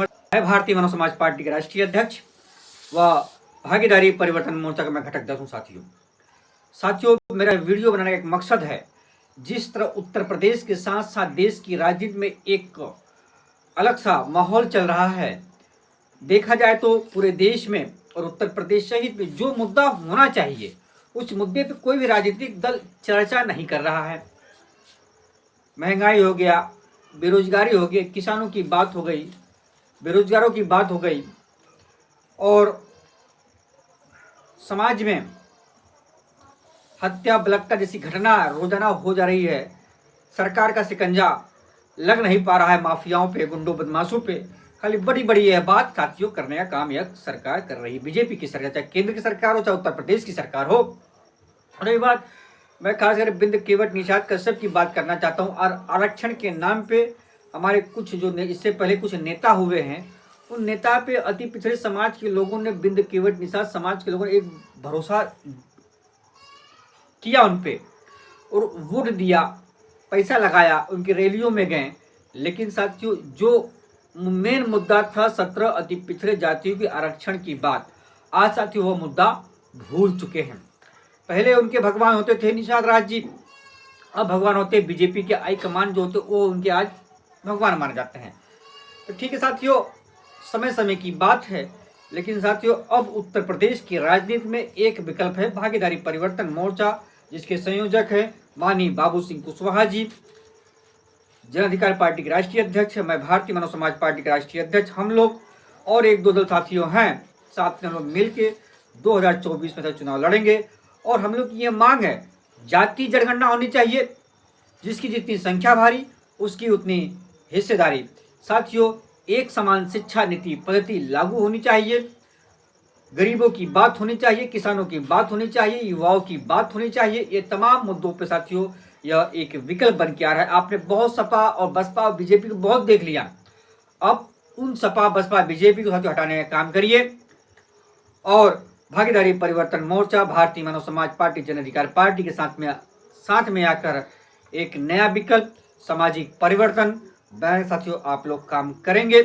मैं भारतीय मानव समाज पार्टी के राष्ट्रीय अध्यक्ष व भागीदारी परिवर्तन मोर्चा का मैं घटक दल हूँ। साथियों, मेरा वीडियो बनाने का एक मकसद है, जिस तरह उत्तर प्रदेश के साथ साथ देश की राजनीति में एक अलग सा माहौल चल रहा है। देखा जाए तो पूरे देश में और उत्तर प्रदेश सहित में जो मुद्दा होना चाहिए, उस मुद्दे पर कोई भी राजनीतिक दल चर्चा नहीं कर रहा है। महंगाई हो गया, बेरोजगारी हो गई, किसानों की बात हो गई, बेरोजगारों की बात हो गई, और समाज में हत्या बलात्कार जैसी घटना रोजाना हो जा रही है। सरकार का शिकंजा लग नहीं पा रहा है माफियाओं पे, गुंडों बदमाशों पे। खाली बड़ी बड़ी यह बात साथियों करने का काम यह सरकार कर रही है, बीजेपी की सरकार, चाहे केंद्र की सरकार हो चाहे उत्तर प्रदेश की सरकार हो। और ये बात मैं खासकर बिंद केवट निषाद कश्यप की बात करना चाहता हूँ। और आरक्षण के नाम पे हमारे कुछ जो इससे पहले कुछ नेता हुए हैं, उन नेता पे अति पिछड़े समाज के लोगों ने, बिंद केवट निषाद समाज के लोगों ने एक भरोसा किया उन पे और वोट दिया, पैसा लगाया, उनकी रैलियों में गए। लेकिन साथियों, जो मेन मुद्दा था 17 अति पिछड़े जातियों के आरक्षण की बात, आज साथियों वो मुद्दा भूल चुके हैं। पहले उनके भगवान होते थे निषाद राज जी, अब भगवान होते बीजेपी के हाईकमान जो होते वो उनके आज भगवान माने जाते हैं। तो ठीक है साथियों, समय समय की बात है। लेकिन साथियों, अब उत्तर प्रदेश की राजनीति में एक विकल्प है, भागीदारी परिवर्तन मोर्चा, जिसके संयोजक है माननीय बाबू सिंह कुशवाहा जी, जन अधिकार पार्टी के राष्ट्रीय अध्यक्ष है। मैं भारतीय मानव समाज पार्टी के राष्ट्रीय अध्यक्ष। हम लोग और एक दो दल साथियों हैं, साथ में हम लोग मिलके 2024 में चुनाव लड़ेंगे। और हम लोग की ये मांग है, जाति जनगणना होनी चाहिए, जिसकी जितनी संख्या भारी उसकी उतनी हिस्सेदारी। साथियों, एक समान शिक्षा नीति पद्धति लागू होनी चाहिए, गरीबों की बात होनी चाहिए, किसानों की बात होनी चाहिए, युवाओं की बात होनी चाहिए। ये तमाम मुद्दों पे साथियों यह एक विकल्प बन के आ रहा है। आपने बहुत सपा और बसपा और बीजेपी को बहुत देख लिया, अब उन सपा बसपा बीजेपी को साथियों हटाने का काम करिए। और भागीदारी परिवर्तन मोर्चा, भारतीय मानव समाज पार्टी, जन अधिकार पार्टी के साथ में आकर एक नया विकल्प, सामाजिक परिवर्तन बनाने साथियों आप लोग काम करेंगे।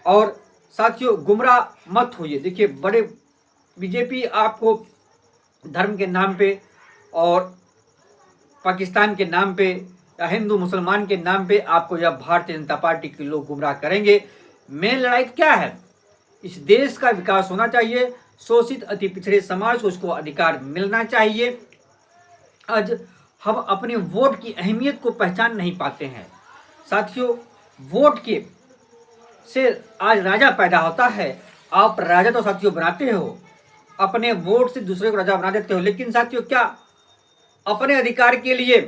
और साथियों, गुमराह मत होइए। देखिए, बड़े बीजेपी आपको धर्म के नाम पे और पाकिस्तान के नाम पे या हिंदू मुसलमान के नाम पे आपको या भारतीय जनता पार्टी के लोग गुमराह करेंगे। मेन लड़ाई क्या है? इस देश का विकास होना चाहिए, शोषित अति पिछड़े समाज को उसको अधिकार मिलना चाहिए। आज हम अपने वोट की अहमियत को पहचान नहीं पाते हैं साथियों। वोट के से आज राजा पैदा होता है। आप राजा तो साथियों बनाते हो, अपने वोट से दूसरे को राजा बना देते हो। लेकिन साथियों, क्या अपने अधिकार के लिए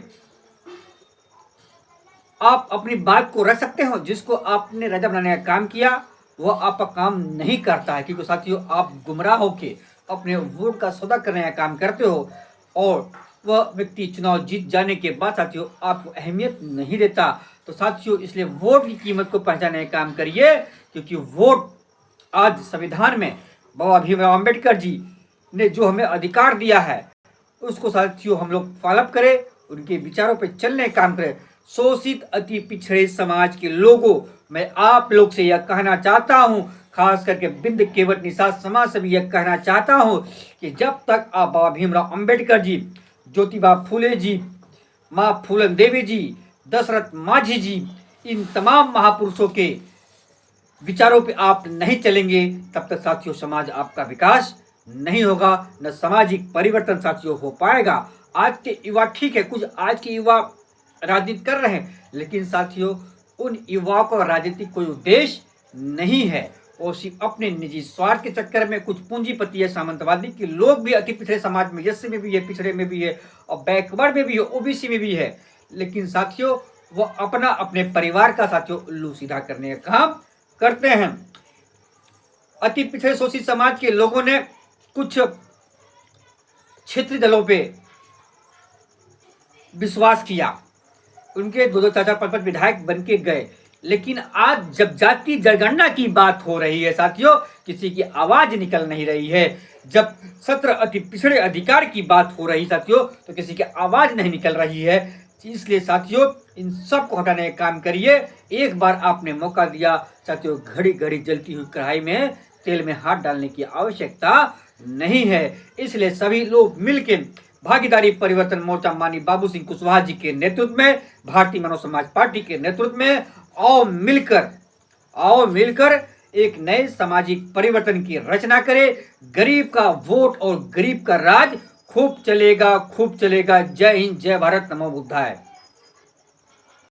आप अपनी बात को रख सकते हो? जिसको आपने राजा बनाने का काम किया वह आपका काम नहीं करता है, क्योंकि साथियों आप गुमराह होके अपने वोट का सौदा करने का काम करते हो। और वह व्यक्ति चुनाव जीत जाने के बाद साथियों आपको अहमियत नहीं देता। तो साथियों, इसलिए वोट की कीमत को पहचानने का काम करिए, क्योंकि वोट आज संविधान में बाबा भीमराव अंबेडकर जी ने जो हमें अधिकार दिया है, उसको साथियों हम लोग फॉलोअप करें, उनके विचारों पर चलने का काम करें। शोषित अति पिछड़े समाज के लोगों, मैं आप लोग से यह कहना चाहता हूं, खास करके बिंद केवट निषाद समाज से भी यह कहना चाहता हूं कि जब तक आप बाबा भीमराव अंबेडकर जी, ज्योतिबा फूले जी, माँ फूलन देवी जी, दशरथ माझी जी, इन तमाम महापुरुषों के विचारों पे आप नहीं चलेंगे, तब तक साथियों समाज आपका विकास नहीं होगा, न सामाजिक परिवर्तन साथियों हो पाएगा। आज के युवा, ठीक है, कुछ आज के युवा राजनीति कर रहे हैं, लेकिन साथियों उन युवाओं का राजनीतिक कोई उद्देश्य नहीं है। और सिर्फ अपने निजी स्वार्थ के चक्कर में कुछ पूंजीपति है, सामंतवादी के लोग भी अति पिछड़े समाज में, एससी में भी है, पिछड़े में भी है, और बैकवर्ड में भी है, ओबीसी में भी है। लेकिन साथियों वो अपना अपने परिवार का साथियों उल्लू सीधा करने का काम करते हैं। अति पिछड़े शोषित समाज के लोगों ने कुछ क्षेत्रीय दलों पे विश्वास किया, उनके 2-2, 4-4, 5-5 विधायक बन के गए। लेकिन आज जब जाति जनगणना की बात हो रही है साथियों, किसी की आवाज निकल नहीं रही है। जब 17 अति पिछड़े अधिकार की बात हो रही साथियों, तो किसी की आवाज नहीं निकल रही है। इसलिए साथियों इन सब को हटाने का काम करिए। एक बार आपने मौका दिया साथियों, घड़ी घड़ी जलती हुई कढ़ाई में तेल में हाथ डालने की आवश्यकता नहीं है। इसलिए सभी लोग मिलकर भागीदारी परिवर्तन मोर्चा माननीय बाबू सिंह कुशवाहा जी के नेतृत्व में, भारतीय मानव समाज पार्टी के नेतृत्व में आओ मिलकर एक नए सामाजिक परिवर्तन की रचना करें। गरीब का वोट और गरीब का राज खूब चलेगा, खूब चलेगा। जय हिंद, जय भारत, नमो बुद्धाय।